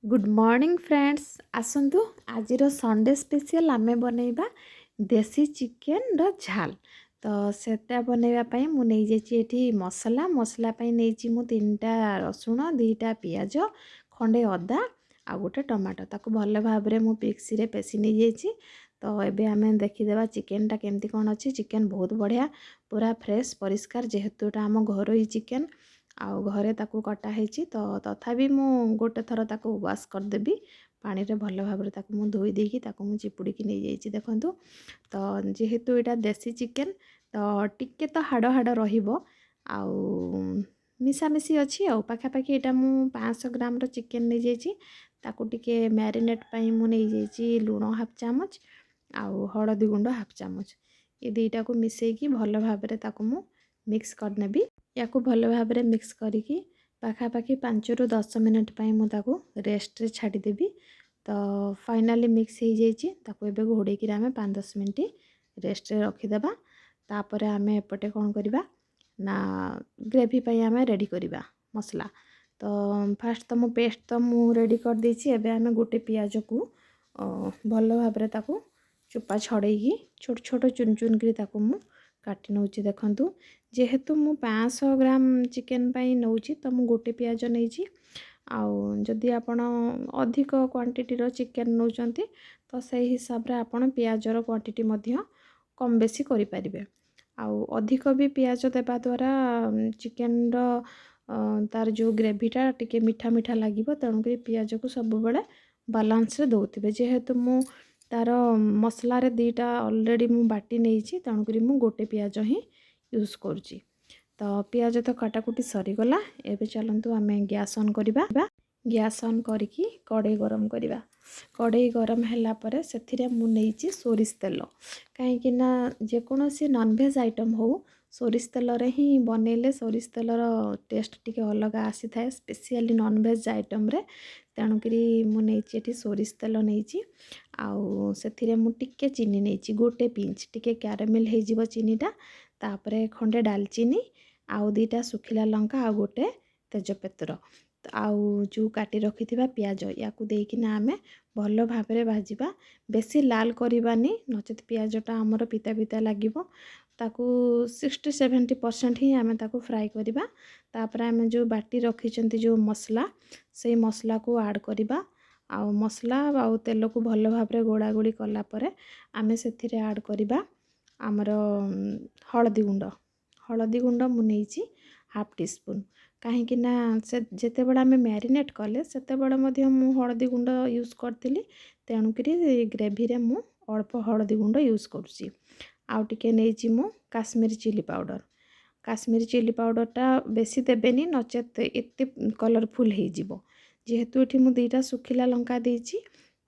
Good morning friends आसतु आज Sunday special आमे बनैबा देसी चिकेन रो झाल। तो सेटा बनैबा मु नै जाइए मसला मसला नहीं मु 3टा रसुण 2टा पियाज खंडे अदा आ गोटे टमाटो ताको भल भाव में मु मिक्सी रे पेसी नहीं जाइए। तो एबे आमे देखीदेवा चिकेनटा केमती कौन अच्छी। चिकेन बहुत बढ़िया पूरा फ्रेश परिष्कार जेहेतु एटा आम घरोई चिकेन आउ घरे ताकू कटा ହେଇଛି। तो तथापि मु गोटे थर ताकू वाश करदेबी पानी रे भल भाव में ताकू मु धोई देकी ताकू मु चिपुड़ी नहीं जाइए। देखंतु तो जेहेतु एटा देसी चिकेन तो टिके तो हाड़ हाड़ रहिबो आउ मिसामिसी अच्छी आउ पाखापाखि एटा मु 500 ग्राम रो चिकेन नहीं जाइए। ताकू टिके मैरिनेट पई मु नहीं जाइए लूण हाफ चामच आउ हळदी गुंड हाफ चामच ये दुईटा को मिसेकी भल भाव में ताकू मु मिक्स करनेबी। या भल भाव में मिक्स करिकी पाखापाखि 5 ରୁ 10 मिनट पई मु ताकू रेस्ट रे छाड़ीदेवी। तो फाइनाली मिक्स हो जाइए ताकू एबे घोड़े की आमे 5-10 मिनट रेस्ट रे रखीदेबा। तापर आमे एपटे कौन करबा ना ग्रेवी पई आमे रेडी करबा मसला। तो फास्ट तो मु पेस्ट तो मु रेडी कर देछि। एबे आमे गोटे पियाज को भल भाव में ताकू चोपा छड़ेगी छोट छोट चुन चुन करी ताकू मु काटी नौची। देखंतु जेहेतु मु 500 ग्राम चिकेन पाई नौची तो मु गोटे पियाज नहीं आउ जदि आपण अधिक क्वांटिटी रो चिकेन नौचंती तो सही हिसाब रे आपण पियाज रो क्वांटिटी मध्य कम बेसी करि परिबे। आउ अधिक भी पियाज देबा द्वारा चिकेन रो तार जो ग्रेवीटा टिके मीठा मीठा लागिबो तेणु करी पियाज को सब बेले बैलेंस रे दउथिबे। जेहेतु मु तार मसला रे 2टा ऑलरेडी मु बाटी नहींची तेणु करी मु गोटे पियाज ही यूज करुची। तो पियाज तो काटाकुटी सरीगला एबे चलंतु आमे गैस ऑन करिबा। गैस ऑन करिकी कड़े गरम करिबा। कड़े गरम हैला परे सेथिरे मु नहींची सोरिष तेल कहीं ना जेकोसी नॉनवेज आइटम हो सोरिष तेल रे ही बनेले सोरिष तेल रो टेस्ट टिके अलग आसी थाए स्पेशली नॉनवेज आइटम रे। तेणु करी मु नहींची एठी सोरिष तेल नहींची आउ सेथिरे मु टिके चीनी नहींची गोटे पिंच टिके कैरामेल हे जिवो चीनीटा। तापरे खंडे डालचीनी आउ 2टा सुखिला लंका आउ गोटे तेजपत्र आउ जो काटी रखिथिबा पियाज याकू देकिना आमे भल भाव में भाजिबा। बेसी लाल करबानी नचेत पियाजटा आमर पिता पिता लागिबो। ताकू 60-70% ही आमे ताकू फ्राई करबा। तापर आमे जो बाटी रखिचंती जो मसला से मसला को ऐड करबा आउ मसला आउ तेल को भल भाव में गोड़ा गोड़ी कला परे आमे सेथिरे ऐड करबा आमर हळदी गुंड मु नहींची हाफ टी स्पून कहीं ना से जेते बड़ा आमे मैरिनेट कले सेते बड़ा मध्य मु हळदी गुंड यूज करथिली तेणु करी ग्रेवी रे मु अल्प हळदी गुंड यूज करूची। आउ टिके नहींची मु Kashmiri chilli powder. Kashmiri chilli पाउडरटा बेसी देबेनी नचेत एते कलरफुल हो जिवो। जेहेतु एठी मु 2टा सुखिला लंका देइची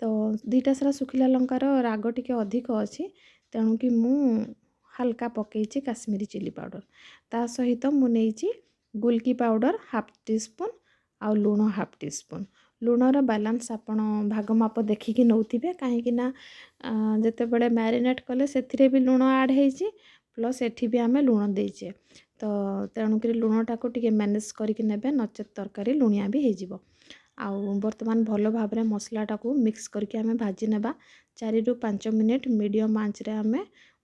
तो 2टा सारा सुखिला लंकार राग टिके अधिक अछि तेणु कि मु हल्का पकेइची काश्मीरी चिली पाउडर। ता सहित मु नहींची गुलकी पाउडर हाफ टी स्पून आउ लूण हाफ टी स्पून। लूणर बैलेंस आपण भाग माप देखिकी नौथिबे कहीं ना जेते बड़े मैरिनेट कले सेथिरे भी लूण ऐड हेइची प्लस एठी भी आमे लूण देइचे। तो तेणु करी लूणटा को टिके मैनेज करके नेबे नचेत तरकारी लुणिया भी हे जिवो। आउ वर्तमान भल भाव में मसलाटा को मिक्स करके आमे भाजी नेबा 4 ରୁ 5 मिनिट मीडियम आंच रे आमे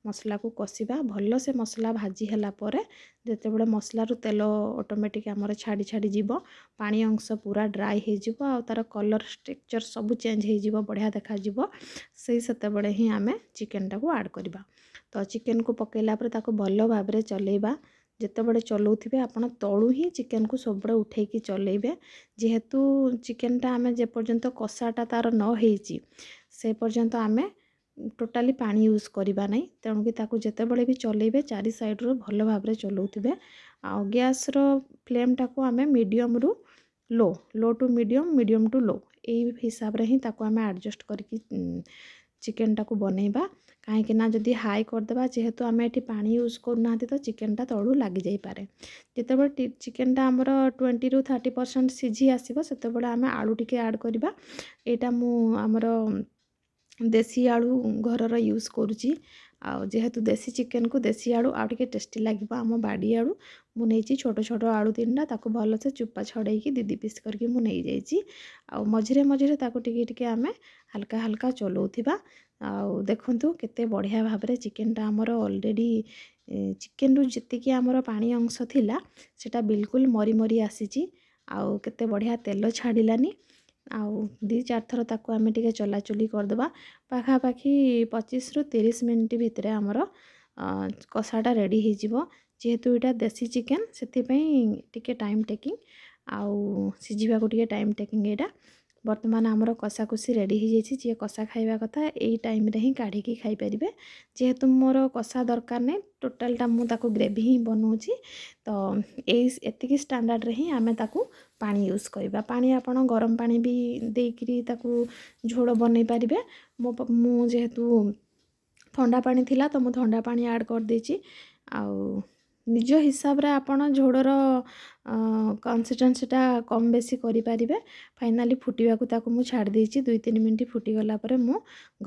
मसला को कषिबा। भल से मसला भाजी हैला परे जेते बड़े मसला रु तेल ऑटोमेटिक आमर छाड़ी छाड़ी जीवो पानी अंश पूरा ड्राई हे जिवो आ तार कलर स्ट्रक्चर सब चेंज हे जिवो बढ़िया देखा जिवो से सेते बड़े ही आमे चिकेन टा को ऐड करबा। तो चिकेन को पकेला परे ताको भल भाव में चलेबा। जेते बड़े चलाउथिबे आपण तळु ही चिकेन को सब बड़े उठेकी चलेबे। जेहेतु चिकेनटा आमे जे पर्यंत कषाटा तार न हेइची से पर्यंत आमे टोटाली पानी यूज करबा नहीं। तेणु कि ताकू जेते बड़े भी चलेबे चारि साइड रो भल भाव में चलाउथिबे। आ गैस रो फ्लेम टा को आमे मीडियम रु लो टू मीडियम टू लो एई हिसाब रे ही ताकू आमे एडजस्ट करके चिकेन टा को बनेबा। कहीं ना जदि हाई करदेबा जेहेतु आमे एठी पानी यूज करना तो चिकेनटा तळु लागी जाई पारे। जेतेबेले चिकेनटा आमर 20 ରୁ 30% सिझी आसीबो सेतेबेले आमे आलू टिके ऐड करबा। एटा मु आमर देसी आलू घरर यूज करुची ଆଉ ଯେହେତୁ ଦେଶୀ ଚିକେନ୍କୁ ଦେଶୀ ଆଳୁ ଆଉ ଟିକେ ଟେଷ୍ଟି ଲାଗିବ ଆମ ବାଡ଼ି ଆଳୁ ମୁଁ ନେଇଛି ଛୋଟ ଛୋଟ ଆଳୁ 3ଟା ତାକୁ ଭଲସେ ଚୋପା ଛଡ଼େଇକି ଦି ପିସ୍ କରିକି ମୁଁ ନେଇଯାଇଛି। ଆଉ ମଝିରେ ମଝିରେ ତାକୁ ଟିକେ ଟିକେ ଆମେ ହାଲକା ହାଲକା ଚଲଉଥିବା। ଆଉ ଦେଖନ୍ତୁ କେତେ ବଢ଼ିଆ ଭାବରେ ଚିକେନ୍ଟା ଆମର ଅଲରେଡ଼ି ଚିକେନ୍ରୁ ଯେତିକି ଆମର ପାଣି ଅଂଶ ଥିଲା ସେଟା ବିଲକୁଲ ମରି ମରି ଆସିଛି। ଆଉ କେତେ ବଢ଼ିଆ ତେଲ ଛାଡ଼ିଲାନି। ଆଉ 2-4 ଥର ତାକୁ ଆମେ ଟିକେ ଚଲାଚଲି କରିଦେବା। ପାଖାପାଖି 25ରୁ 30 ମିନିଟ୍ ଭିତରେ ଆମର କଷାଟା ରେଡ଼ି ହେଇଯିବ। ଯେହେତୁ ଏଇଟା ଦେଶୀ ଚିକେନ୍ ସେଥିପାଇଁ ଟିକେ ଟାଇମ୍ ଟେକିଂ ଆଉ ସିଝିବାକୁ ଟିକେ ଟାଇମ୍ ଟେକିଂ ଏଇଟା। ବର୍ତ୍ତମାନ ଆମର କଷାକଷି ରେଡ଼ି ହେଇଯାଇଛି। ଯିଏ କଷା ଖାଇବା କଥା ଏଇ ଟାଇମ୍ରେ ହିଁ କାଢ଼ିକି ଖାଇପାରିବେ। ଯେହେତୁ ମୋର କଷା ଦରକାର ନାହିଁ ଟୋଟାଲ୍ଟା ମୁଁ ତାକୁ ଗ୍ରେଭି ହିଁ ବନାଉଛି। ତ ଏତିକି ଷ୍ଟାଣ୍ଡାର୍ଡ଼ରେ ହିଁ ଆମେ ତାକୁ ପାଣି ୟୁଜ୍ କରିବା। ପାଣି ଆପଣ ଗରମ ପାଣି ବି ଦେଇକିରି ତାକୁ ଝୋଳ ବନେଇ ପାରିବେ। ମୁଁ ଯେହେତୁ ଥଣ୍ଡା ପାଣି ଥିଲା ତ ମୁଁ ଥଣ୍ଡା ପାଣି ଆଡ଼୍ କରିଦେଇଛି। ଆଉ ନିଜ ହିସାବରେ ଆପଣ ଝୋଳର କନସିଷ୍ଟେନ୍ସିଟା କମ୍ ବେଶୀ କରିପାରିବେ। ଫାଇନାଲି ଫୁଟିବାକୁ ତାକୁ ମୁଁ ଛାଡ଼ି ଦେଇଛି। 2-3 ମିନିଟ୍ ଫୁଟିଗଲା ପରେ ମୁଁ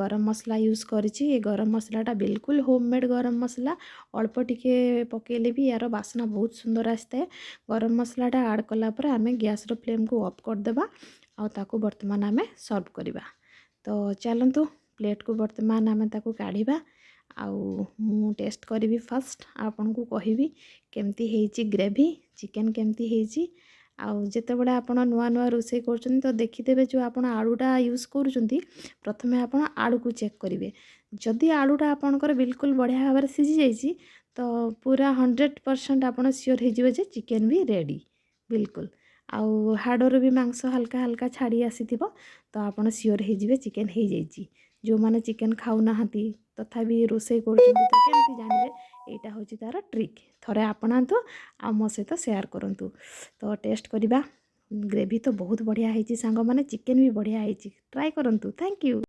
ଗରମ ମସଲା ୟୁଜ୍ କରିଛି। ଏ ଗରମ ମସଲାଟା ବିଲକୁଲ ହୋମମେଡ଼୍ ଗରମ ମସଲା। ଅଳ୍ପ ଟିକେ ପକେଇଲେ ବି ୟାର ବାସ୍ନା ବହୁତ ସୁନ୍ଦର ଆସିଥାଏ। ଗରମ ମସଲାଟା ଆଡ଼୍ କଲା ପରେ ଆମେ ଗ୍ୟାସ୍ର ଫ୍ଲେମ୍କୁ ଅଫ୍ କରିଦେବା। ଆଉ ତାକୁ ବର୍ତ୍ତମାନ ଆମେ ସର୍ଭ କରିବା। ତ ଚାଲନ୍ତୁ ପ୍ଲେଟ୍କୁ ବର୍ତ୍ତମାନ ଆମେ ତାକୁ କାଢ଼ିବା। ଆଉ ମୁଁ ଟେଷ୍ଟ କରିବି ଫାଷ୍ଟ ଆପଣଙ୍କୁ କହିବି କେମିତି ହେଇଛି ଗ୍ରେଭି ଚିକେନ୍ କେମିତି ହେଇଛି। ଆଉ ଯେତେବେଳେ ଆପଣ ନୂଆ ନୂଆ ରୋଷେଇ କରୁଛନ୍ତି ତ ଦେଖିଦେବେ ଯେଉଁ ଆପଣ ଆଳୁଟା ୟୁଜ୍ କରୁଛନ୍ତି ପ୍ରଥମେ ଆପଣ ଆଳୁକୁ ଚେକ୍ କରିବେ। ଯଦି ଆଳୁଟା ଆପଣଙ୍କର ବିଲକୁଲ ବଢ଼ିଆ ଭାବରେ ସିଝି ଯାଇଛି ତ ପୁରା 100% ଆପଣ ସିଓର୍ ହେଇଯିବେ ଯେ ଚିକେନ୍ ବି ରେଡ଼ି ବିଲକୁଲ। ଆଉ ହାଡ଼ରୁ ବି ମାଂସ ହାଲକା ହାଲକା ଛାଡ଼ି ଆସିଥିବ ତ ଆପଣ ସିଓର୍ ହେଇଯିବେ ଚିକେନ୍ ହେଇଯାଇଛି। ଯେଉଁମାନେ ଚିକେନ୍ ଖାଉନାହାନ୍ତି ତଥାପି ରୋଷେଇ କରୁଛନ୍ତି ତ କେମିତି ଜାଣିବେ? ଏଇଟା ହେଉଛି ତା'ର ଟ୍ରିକ୍। ଥରେ ଆପଣାନ୍ତୁ ଆଉ ମୋ ସହିତ ସେୟାର କରନ୍ତୁ। ତ ଟେଷ୍ଟ କରିବା। ଗ୍ରେଭି ତ ବହୁତ ବଢ଼ିଆ ହେଇଛି ସାଙ୍ଗମାନେ ଚିକେନ୍ ବି ବଢ଼ିଆ ହେଇଛି। ଟ୍ରାଏ କରନ୍ତୁ। Thank you.